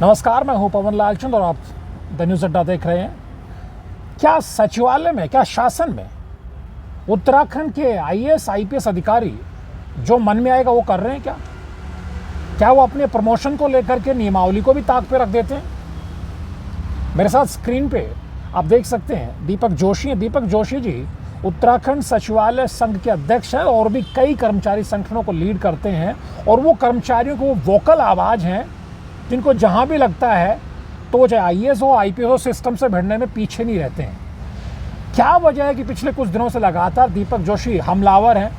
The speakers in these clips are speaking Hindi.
नमस्कार, मैं हूं पवन लालचंद और आप द न्यूज़ अड्डा देख रहे हैं। क्या सचिवालय में, क्या शासन में उत्तराखंड के आईएएस आईपीएस अधिकारी जो मन में आएगा वो कर रहे हैं? क्या वो अपने प्रमोशन को लेकर के नियमावली को भी ताक पे रख देते हैं? मेरे साथ स्क्रीन पे आप देख सकते हैं दीपक जोशी हैं। दीपक जोशी जी उत्तराखंड सचिवालय संघ के अध्यक्ष हैं और भी कई कर्मचारी संगठनों को लीड करते हैं और वो कर्मचारियों को वो वोकल आवाज़ हैं जिनको जहां भी लगता है तो वो चाहे आईएएस हो आईपीएस हो सिस्टम से भिड़ने में पीछे नहीं रहते हैं। क्या वजह है कि पिछले कुछ दिनों से लगातार दीपक जोशी हमलावर हैं,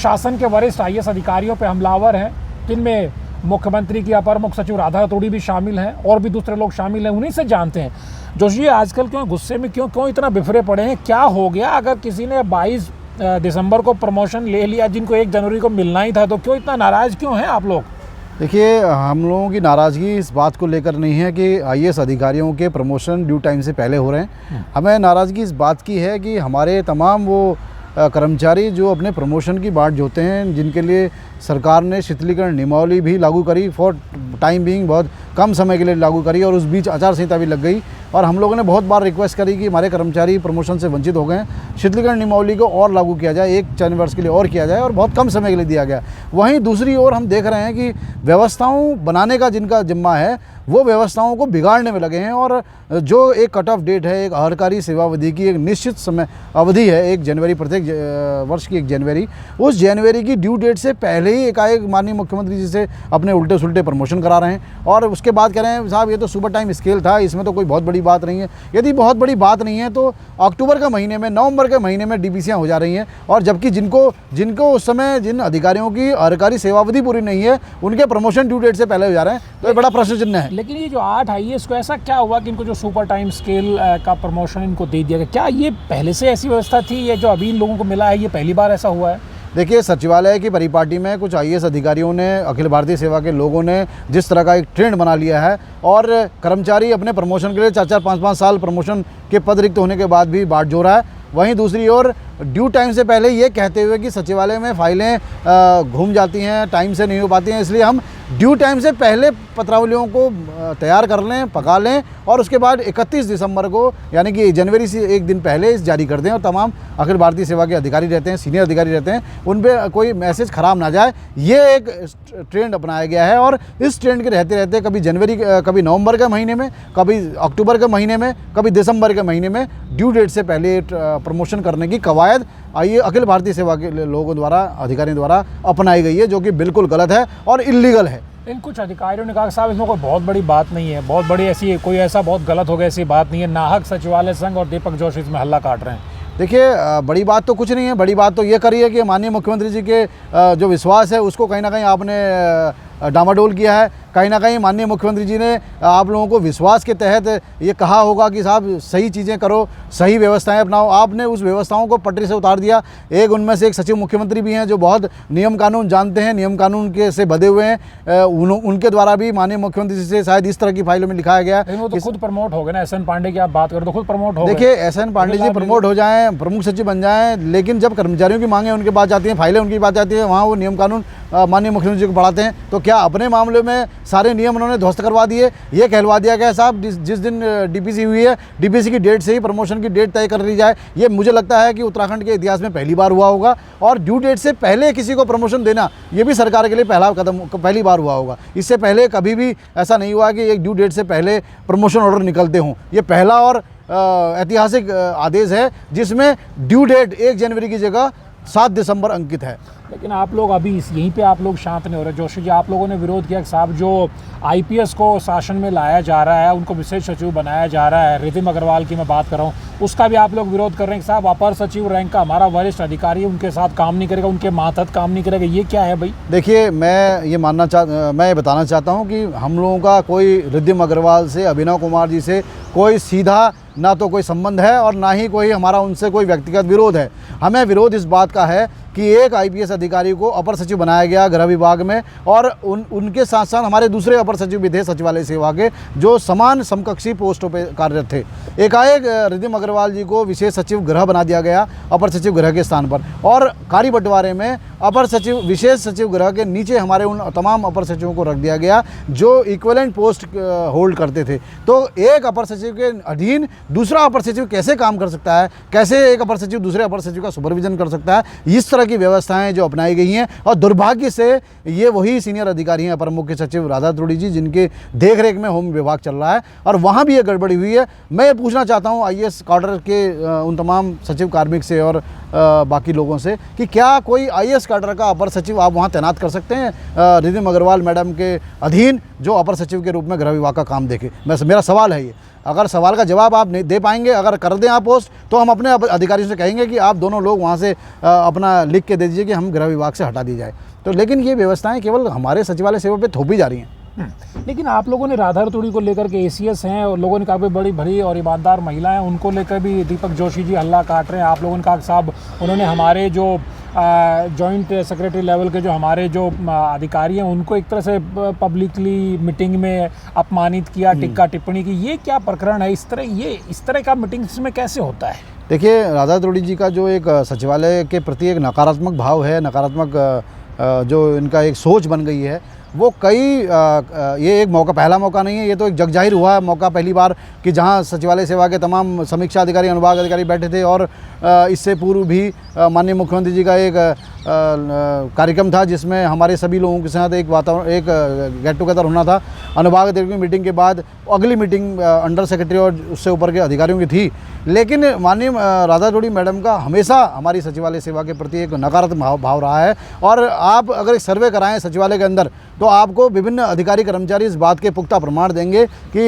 शासन के वरिष्ठ आईएएस अधिकारियों पे हमलावर हैं, जिनमें मुख्यमंत्री की अपर मुख्य सचिव राधा रतूड़ी भी शामिल हैं और भी दूसरे लोग शामिल हैं, उन्हीं से जानते हैं। जोशी आजकल क्यों गुस्से में, क्यों इतना बिफरे पड़े हैं? क्या हो गया? अगर किसी ने 22 दिसंबर को प्रमोशन ले लिया जिनको 1 जनवरी को मिलना ही था, तो क्यों इतना नाराज़ क्यों हैं आप लोग? देखिए, हम लोगों की नाराज़गी इस बात को लेकर नहीं है कि आईएएस अधिकारियों के प्रमोशन ड्यू टाइम से पहले हो रहे हैं। हमें नाराज़गी इस बात की है कि हमारे तमाम वो कर्मचारी जो अपने प्रमोशन की बाट जोते हैं, जिनके लिए सरकार ने शिथिलीकरण नियमावली भी लागू करी, फॉर टाइम बीइंग बहुत कम समय के लिए लागू करी, और उस बीच आचार संहिता भी लग गई। और हम लोगों ने बहुत बार रिक्वेस्ट करी कि हमारे कर्मचारी प्रमोशन से वंचित हो गए हैं, शिथिलीकरण नियमावली को और लागू किया जाए, 1 वर्ष के लिए और किया जाए, और बहुत कम समय के लिए दिया गया। वहीं दूसरी ओर हम देख रहे हैं कि व्यवस्थाओं बनाने का जिनका जिम्मा है वो व्यवस्थाओं को बिगाड़ने में लगे हैं। और जो एक कट ऑफ डेट है, एक आहरकारी सेवावधि की एक निश्चित समय अवधि है, 1 जनवरी, प्रत्येक वर्ष की 1 जनवरी, उस जनवरी की ड्यू डेट से पहले ही एकाएक माननीय मुख्यमंत्री जी से अपने उल्टे सुलटे प्रमोशन करा रहे हैं। और उसके बाद कह रहे हैं साहब ये तो सुपर टाइम स्केल था, इसमें तो कोई बहुत बड़ी बात नहीं है। यदि बहुत बड़ी बात नहीं है तो अक्टूबर के महीने में, नवंबर के महीने में डीपीसीयाँ हो जा रही हैं, और जबकि जिनको उस समय जिन अधिकारियों की आहरकारी सेवावधि पूरी नहीं है उनके प्रमोशन ड्यू डेट से पहले हो जा रहे हैं, तो ये बड़ा प्रश्न चिन्ह है। लेकिन ये जो 8 आईएएस को ऐसा क्या हुआ कि इनको जो सुपर टाइम स्केल का प्रमोशन इनको दे दिया गया? क्या ये पहले से ऐसी व्यवस्था थी? ये जो अभी इन लोगों को मिला है ये पहली बार ऐसा हुआ है? देखिए, सचिवालय की परिपाटी में कुछ आईएएस अधिकारियों ने, अखिल भारतीय सेवा के लोगों ने जिस तरह का एक ट्रेंड बना लिया है, और कर्मचारी अपने प्रमोशन के लिए 4-4, 5-5 साल प्रमोशन के पद रिक्त होने के बाद भी बाट जो रहा है। वहीं दूसरी ओर ड्यू टाइम से पहले ये कहते हुए कि सचिवालय में फाइलें घूम जाती हैं, टाइम से नहीं हो पाती हैं, इसलिए हम ड्यू टाइम से पहले पत्रावलियों को तैयार कर लें, पका लें, और उसके बाद 31 दिसंबर को, यानी कि जनवरी से 1 दिन पहले इस जारी कर दें। और तमाम अखिल भारतीय सेवा के अधिकारी रहते हैं, सीनियर अधिकारी रहते हैं, उन पर कोई मैसेज ख़राब ना जाए, ये एक ट्रेंड अपनाया गया है। और इस ट्रेंड के रहते रहते कभी जनवरी, कभी नवंबर के महीने में, कभी अक्टूबर के महीने में, कभी दिसंबर के महीने में ड्यू डेट से पहले प्रमोशन करने की कवायद अखिल भारतीय सेवा के लोगों द्वारा, अधिकारियों द्वारा अपनाई गई है, जो कि बिल्कुल गलत है और इल्लीगल है। इन कुछ अधिकारियों ने कहा कि साहब इसमें कोई बहुत बड़ी बात नहीं है, बहुत बड़ी ऐसी कोई ऐसा बहुत गलत हो गया ऐसी बात नहीं है, नाहक सचिवालय संघ और दीपक जोशी इसमें हल्ला काट रहे हैं। देखिए, बड़ी बात तो कुछ नहीं है। बड़ी बात तो ये करी है कि माननीय मुख्यमंत्री जी के जो विश्वास है उसको कहीं ना कहीं आपने डामाडोल किया है। कहीं ना कहीं माननीय मुख्यमंत्री जी ने आप लोगों को विश्वास के तहत ये कहा होगा कि साहब सही चीज़ें करो, सही व्यवस्थाएं अपनाओ। आपने उस व्यवस्थाओं को पटरी से उतार दिया। उनमें से एक सचिव मुख्यमंत्री भी हैं जो बहुत नियम कानून जानते हैं, नियम कानून के से बधे हुए हैं। उनके द्वारा भी माननीय मुख्यमंत्री जी से शायद इस तरह की फाइलों में लिखाया गया। वो तो खुद प्रमोट हो गए ना, SN पांडे की आप बात करो तो खुद प्रमोट हो गए। देखिए, SN पांडे जी प्रमोट हो जाएं, प्रमुख सचिव बन जाएं, लेकिन जब कर्मचारियों की मांगें उनके पास जाती हैं, फाइलें उनकी पास जाती हैं, वहाँ वो नियम कानून माननीय मुख्यमंत्री जी को पढ़ाते हैं। तो क्या अपने मामले में सारे नियम उन्होंने ध्वस्त करवा दिए? ये कहलवा दिया गया साहब जिस दिन डीपीसी हुई है, डीपीसी की डेट से ही प्रमोशन की डेट तय कर ली जाए। ये मुझे लगता है कि उत्तराखंड के इतिहास में पहली बार हुआ होगा, और ड्यू डेट से पहले किसी को प्रमोशन देना ये भी सरकार के लिए पहली बार हुआ होगा। इससे पहले कभी भी ऐसा नहीं हुआ कि एक ड्यू डेट से पहले प्रमोशन ऑर्डर निकलते हों। ये पहला और ऐतिहासिक आदेश है जिसमें ड्यू डेट 1 जनवरी की जगह 7 दिसंबर अंकित है। लेकिन आप लोग अभी यहीं पे आप लोग शांत नहीं हो रहे। जोशी जी, आप लोगों ने विरोध किया कि साहब जो आईपीएस को शासन में लाया जा रहा है, उनको विशेष सचिव बनाया जा रहा है, रितिम अग्रवाल की मैं बात कर रहा हूँ, उसका भी आप लोग विरोध कर रहे हैं कि साहब अपर सचिव रैंक का हमारा वरिष्ठ अधिकारी उनके साथ काम नहीं करेगा, उनके मातहत काम नहीं करेगा। ये क्या है भाई? देखिए, मैं बताना चाहता हूँ कि हम लोगों का कोई रितिम अग्रवाल से, अभिनव कुमार जी से कोई सीधा ना तो कोई संबंध है और ना ही कोई हमारा उनसे कोई व्यक्तिगत विरोध है। हमें विरोध इस बात का है कि एक आईपीएस अधिकारी को अपर सचिव बनाया गया गृह विभाग में, और उनके साथ साथ हमारे दूसरे अपर सचिव भी थे सचिवालय सेवा के, जो समान समकक्षी पोस्टों पर कार्यरत थे। एकाएक रितिम अग्रवाल जी को विशेष सचिव गृह बना दिया गया, अपर सचिव गृह के स्थान पर, और कार्य बंटवारे में अपर सचिव, विशेष सचिव गृह के नीचे हमारे उन तमाम अपर सचिवों को रख दिया गया जो इक्विवेलेंट पोस्ट होल्ड करते थे। तो एक अपर सचिव के अधीन दूसरा अपर सचिव कैसे काम कर सकता है, कैसे एक अपर सचिव दूसरे अपर सचिव का सुपरविजन कर सकता है, इस तरह की व्यवस्थाएं जो अपनाई गई हैं। और दुर्भाग्य से ये वही सीनियर अधिकारी हैं, अपर मुख्य सचिव राधा अतुड़ी जी, जिनके देखरेख में होम विभाग चल रहा है और वहाँ भी ये गड़बड़ी हुई है। मैं ये पूछना चाहता हूँ IAS कैडर के उन तमाम सचिव कार्मिक से और बाकी लोगों से कि क्या कोई IAS कैडर का अपर सचिव आप वहाँ तैनात कर सकते हैं रिधिम अग्रवाल मैडम के अधीन, जो अपर सचिव के रूप में गृह विभाग का काम देखे? मेरा सवाल है ये। अगर सवाल का जवाब आप नहीं दे पाएंगे, अगर कर दें आप पोस्ट, तो हम अपने अधिकारियों से कहेंगे कि आप दोनों लोग वहाँ से अपना लिख के दे दीजिए कि हम गृह विभाग से हटा दी जाए। तो लेकिन ये व्यवस्थाएं केवल हमारे सचिवालय सेवा पे थोपी जा रही हैं। लेकिन आप लोगों ने राधा अतुड़ी को लेकर के ACS हैं और लोगों ने कहा बड़ी भरी और ईमानदार महिला हैं, उनको लेकर भी दीपक जोशी जी हल्ला काट रहे हैं। आप लोगों ने कहा साहब उन्होंने हमारे जो जॉइंट सेक्रेटरी लेवल के जो हमारे जो अधिकारी हैं उनको एक तरह से पब्लिकली मीटिंग में अपमानित किया, टिक्का टिप्पणी की। ये क्या प्रकरण है? इस तरह का मीटिंग्स में कैसे होता है? देखिए, राधा अतुड़ी जी का जो एक सचिवालय के प्रति एक नकारात्मक भाव है, नकारात्मक जो इनका एक सोच बन गई है, वो ये एक मौका, पहला मौका नहीं है, ये तो एक जगजाहिर हुआ है मौका पहली बार कि जहां सचिवालय सेवा के तमाम समीक्षा अधिकारी, अनुभाग अधिकारी बैठे थे। और इससे पूर्व भी माननीय मुख्यमंत्री जी का एक कार्यक्रम था जिसमें हमारे सभी लोगों के साथ एक गेट टुगेदर होना था। अनुभाग अधिकारी की मीटिंग के बाद अगली मीटिंग अंडर सेक्रेटरी और उससे ऊपर के अधिकारियों की थी। लेकिन माननीय राधा अतुड़ी मैडम का हमेशा हमारी सचिवालय सेवा के प्रति एक नकारात्मक भाव रहा है। और आप अगर एक सर्वे कराएं सचिवालय के अंदर, तो आपको विभिन्न अधिकारी कर्मचारी इस बात के पुख्ता प्रमाण देंगे कि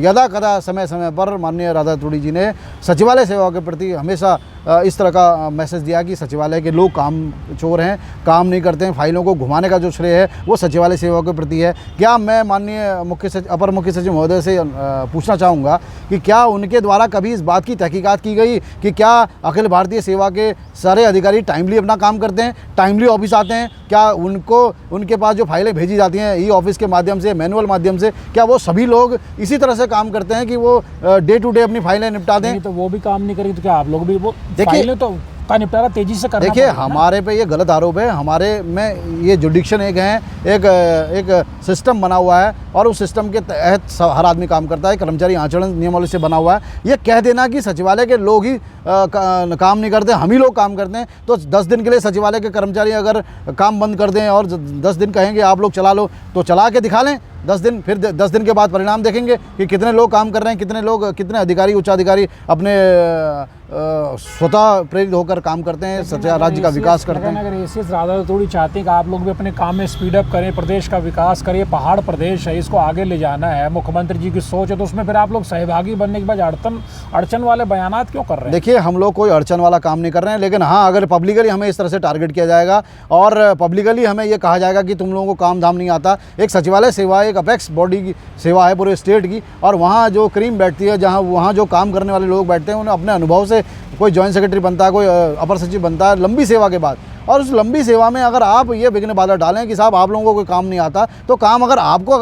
यदा कदा समय समय पर माननीय राधा अतुड़ी जी ने सचिवालय सेवा के प्रति हमेशा इस तरह का मैसेज दिया कि सचिवालय के लोग काम चोर हैं, काम नहीं करते हैं, फाइलों को घुमाने का जो श्रेय है वो सचिवालय सेवा के प्रति है। क्या मैं माननीय अपर मुख्य सचिव महोदय से पूछना चाहूँगा कि क्या उनके द्वारा कभी इस बात की तहकीकात की गई कि क्या अखिल भारतीय सेवा के सारे अधिकारी टाइमली अपना काम करते हैं, टाइमली ऑफिस आते हैं? क्या उनके पास जो फाइलें भेजी जाती हैं ई-ऑफिस के माध्यम से, मैनुअल माध्यम से, क्या वो सभी लोग इसी तरह से काम करते हैं कि वो डे टू डे अपनी फाइलें निपटा दें? तो वो भी काम नहीं करेंगे तो क्या आप लोग भी वो फाइलें तो का निपटारा तेजी से करना? देखिए, हमारे पे ये गलत आरोप है। हमारे में ये जुडिक्शन एक सिस्टम बना हुआ है और उस सिस्टम के तहत हर आदमी काम करता है। कर्मचारी आचरण नियमावली से बना हुआ है। ये कह देना कि सचिवालय के लोग ही काम नहीं करते, हम ही लोग काम करते हैं, तो 10 दिन के लिए सचिवालय के कर्मचारी अगर काम बंद कर दें और 10 दिन कहेंगे आप लोग चला लो, तो चला के दिखा लें 10 दिन, फिर 10 दिन के बाद परिणाम देखेंगे कि कितने लोग काम कर रहे हैं, कितने अधिकारी, उच्चाधिकारी अपने स्वतः प्रेरित होकर काम करते हैं, राज्य का विकास करते हैं। अगर ACS राधा अतुड़ी चाहते हैं कि आप लोग भी अपने काम में स्पीड अप करें, प्रदेश का विकास करें, पहाड़ प्रदेश है, इसको आगे ले जाना है, मुख्यमंत्री जी की सोच है, तो उसमें फिर आप लोग सहभागी बनने के बाद अड़चन वाले बयानात क्यों कर रहे हैं? देखिए, हम लोग कोई अड़चन वाला काम नहीं कर रहे हैं, लेकिन हाँ, अगर पब्लिकली हमें इस तरह से टारगेट किया जाएगा और पब्लिकली हमें ये कहा जाएगा कि तुम लोगों को काम धाम नहीं आता। एक सचिवालय सेवा एक अपेक्स बॉडी की सेवा है पूरे स्टेट की, और वहाँ जो क्रीम बैठती है, वहाँ जो काम करने वाले लोग बैठते हैं, उन्हें अपने अनुभव से कोई जॉइंट सेक्रेटरी बनता है, कोई अपर सचिव बनता है लंबी सेवा के बाद, और उस लंबी सेवा में अगर आप ये विघ्न बाधा डालें कि साहब आप लोगों को कोई काम नहीं आता, तो काम अगर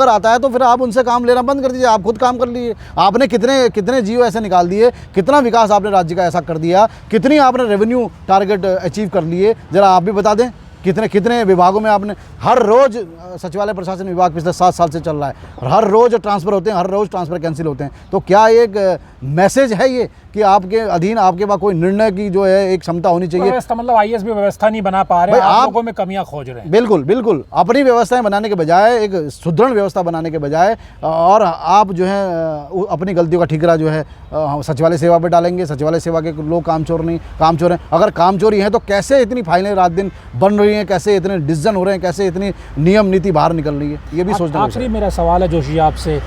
आता है तो फिर आप उनसे काम लेना बंद कर दीजिए, आप खुद काम कर लीजिए। आपने कितने जियो ऐसे निकाल दिए, कितना विकास आपने राज्य का ऐसा कर दिया, कितनी आपने रेवेन्यू टारगेट अचीव कर लिए, ज़रा आप भी बता दें। कितने विभागों में आपने, हर रोज़ सचिवालय प्रशासन विभाग पिछले 7 साल से चल रहा है, और हर रोज़ ट्रांसफ़र होते हैं, हर रोज़ ट्रांसफ़र कैंसिल होते हैं। तो क्या एक मैसेज है ये कि आपके अधीन आपके पास कोई निर्णय की जो है एक क्षमता होनी चाहिए? व्यवस्था, मतलब IAS भी व्यवस्था नहीं बना पा रहे, आप लोगों में कमियां खोज रहे हैं। बिल्कुल अपनी व्यवस्थाएं बनाने के बजाय, एक सुदृढ़ व्यवस्था बनाने के बजाय, और आप जो है अपनी गलतियों का ठिकरा जो है सचिवालय सेवा पे डालेंगे। सचिवालय सेवा के लोग कामचोर हैं। अगर कामचोरी हैं तो कैसे इतनी फाइलें रात दिन बन रही हैं, कैसे इतने डिसीजन हो रहे हैं, कैसे इतनी नियम नीति बाहर निकल रही है, ये भी सोचना। आखिरी मेरा सवाल है जोशी आपसे,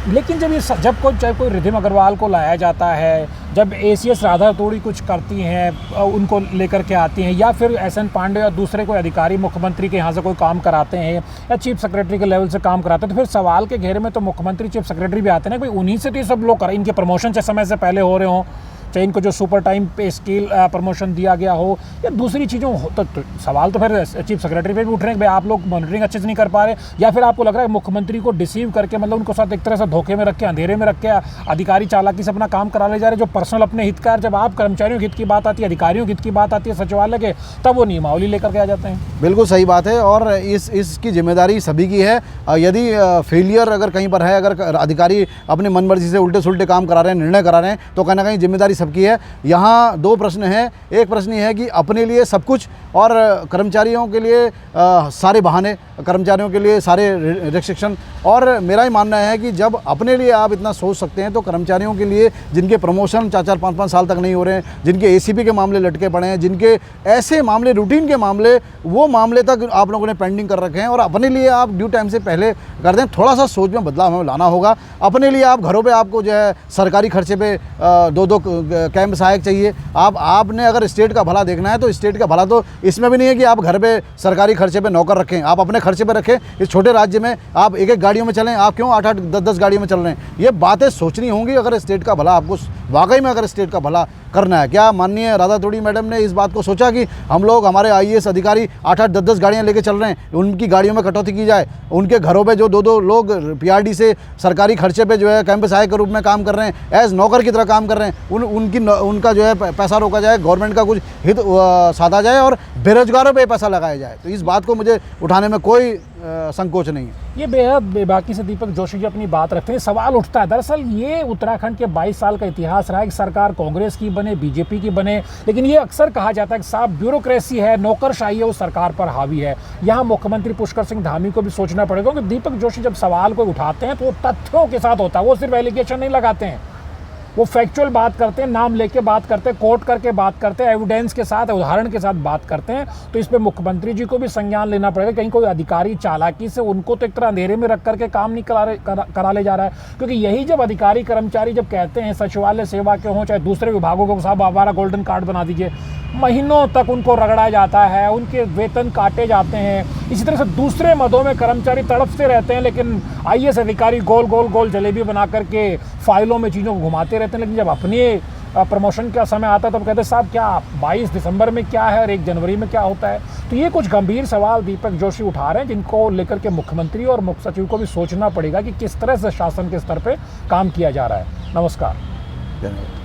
लेकिन जब कोई रिधिम अग्रवाल को लाया जाता है, जब ACS राधा अतुड़ी कुछ करती हैं, उनको लेकर के आती हैं, या फिर SN पांडे या दूसरे कोई अधिकारी मुख्यमंत्री के यहाँ से कोई काम कराते हैं या चीफ सेक्रेटरी के लेवल से काम कराते हैं, तो फिर सवाल के घेरे में तो मुख्यमंत्री चीफ सेक्रेटरी भी आते हैं ना, भाई उन्हीं से तो ये सब लोग इनके प्रमोशन से समय से पहले हो रहे हों, चाहे इनको जो सुपर टाइम पे स्केल प्रमोशन दिया गया हो या दूसरी चीज़ों हो, तो सवाल तो फिर चीफ सेक्रेटरी पे भी उठ रहे हैं कि भाई आप लोग मॉनिटरिंग अच्छे से नहीं कर पा रहे, या फिर आपको लग रहा है मुख्यमंत्री को डिसीव करके, मतलब उनको साथ एक तरह से धोखे में रख के, अंधेरे में रख के अधिकारी चालाकी से अपना काम करा ले जा रहे, जो पर्सनल अपने हित का है। जब आप कर्मचारियों के हित की बात आती है, अधिकारियों के हित की बात आती है सचिवालय के, तब वो नियमावली लेकर के आ जाते हैं। बिल्कुल सही बात है, और इसकी जिम्मेदारी सभी की है। यदि फेलियर अगर कहीं पर है, अगर अधिकारी अपनी मनमर्जी से उल्टे सुल्टे काम करा रहे हैं, निर्णय करा रहे हैं, तो कहीं ना कहीं जिम्मेदारी सबकी है। यहाँ दो प्रश्न हैं। एक प्रश्न ये है कि अपने लिए सब कुछ और कर्मचारियों के लिए सारे बहाने, कर्मचारियों के लिए सारे रिस्ट्रिक्शन। और मेरा ही मानना है कि जब अपने लिए आप इतना सोच सकते हैं, तो कर्मचारियों के लिए जिनके प्रमोशन 4-4, 5-5 साल तक नहीं हो रहे हैं, जिनके एसीपी के मामले लटके पड़े हैं, जिनके ऐसे मामले रूटीन के मामले, वो मामले तक आप लोगों ने पेंडिंग कर रखे हैं, और अपने लिए आप ड्यू टाइम से पहले कर दें। थोड़ा सा सोच में बदलाव हमें लाना होगा। अपने लिए आप घरों पे आपको जो है सरकारी खर्चे पे 2-2 कैंप सहायक चाहिए। आपने अगर स्टेट का भला देखना है, तो स्टेट का भला तो इसमें भी नहीं है कि आप घर पे सरकारी खर्चे पे नौकर रखें, आप अपने खर्चे पे रखें। इस छोटे राज्य में आप एक गाड़ियों में चलें, आप क्यों 8-8, 10-10 गाड़ियों में चल रहे हैं? ये बातें सोचनी होंगी अगर स्टेट का भला आपको वाकई में अगर स्टेट का भला करना है। क्या माननीय राधा तोड़ी मैडम ने इस बात को सोचा कि हम लोग, हमारे आईएएस अधिकारी 8-8, 10-10 गाड़ियां लेके चल रहे हैं, उनकी गाड़ियों में कटौती की जाए, उनके घरों पे जो 2-2 लोग पीआरडी से सरकारी खर्चे पे जो है कैंप सहायक के रूप में काम कर रहे हैं, एज नौकर की तरह काम कर रहे हैं, उनका जो है पैसा रोका जाए, गवर्नमेंट का कुछ हित साधा जाए और बेरोजगारों पे पैसा लगाया जाए। तो इस बात को मुझे उठाने में कोई संकोच नहीं है। ये बेहद बेबाकी से दीपक जोशी जी अपनी बात रखते हैं। सवाल उठता है, दरअसल ये उत्तराखंड के 22 साल का इतिहास रहा है कि सरकार कांग्रेस की बने, बीजेपी की बने, लेकिन ये अक्सर कहा जाता है कि साहब ब्यूरोक्रेसी है, नौकरशाही है, वो सरकार पर हावी है। यहाँ मुख्यमंत्री पुष्कर सिंह धामी को भी सोचना पड़ेगा कि दीपक जोशी जब सवाल को उठाते हैं तो वो तथ्यों के साथ होता है, वो सिर्फ एलिगेशन नहीं लगाते हैं, वो फैक्चुअल बात करते हैं, नाम लेके बात करते हैं, कोट करके बात करते हैं, एविडेंस के साथ, उदाहरण के साथ बात करते हैं। तो इस पे मुख्यमंत्री जी को भी संज्ञान लेना पड़ेगा। कहीं कोई अधिकारी चालाकी से उनको तो एक तरह अंधेरे में रख करके काम नहीं करा ले जा रहा है, क्योंकि यही जब अधिकारी कर्मचारी जब कहते हैं सचिवालय सेवा के हों चाहे दूसरे विभागों को, साहब हमारा गोल्डन कार्ड बना दीजिए, महीनों तक उनको रगड़ा जाता है, उनके वेतन काटे जाते हैं। इसी तरह से दूसरे मदों में कर्मचारी तड़पते रहते हैं, लेकिन आईएएस अधिकारी गोल गोल गोल जलेबी बना करके फाइलों में चीज़ों को घुमाते रहते हैं। लेकिन जब अपने प्रमोशन का समय आता है तो कहते हैं साहब क्या 22 दिसंबर में क्या है और 1 जनवरी में क्या होता है। तो ये कुछ गंभीर सवाल दीपक जोशी उठा रहे हैं, जिनको लेकर के मुख्यमंत्री और मुख्य सचिव को भी सोचना पड़ेगा कि किस तरह से शासन के स्तर पर काम किया जा रहा है। नमस्कार। धन्यवाद।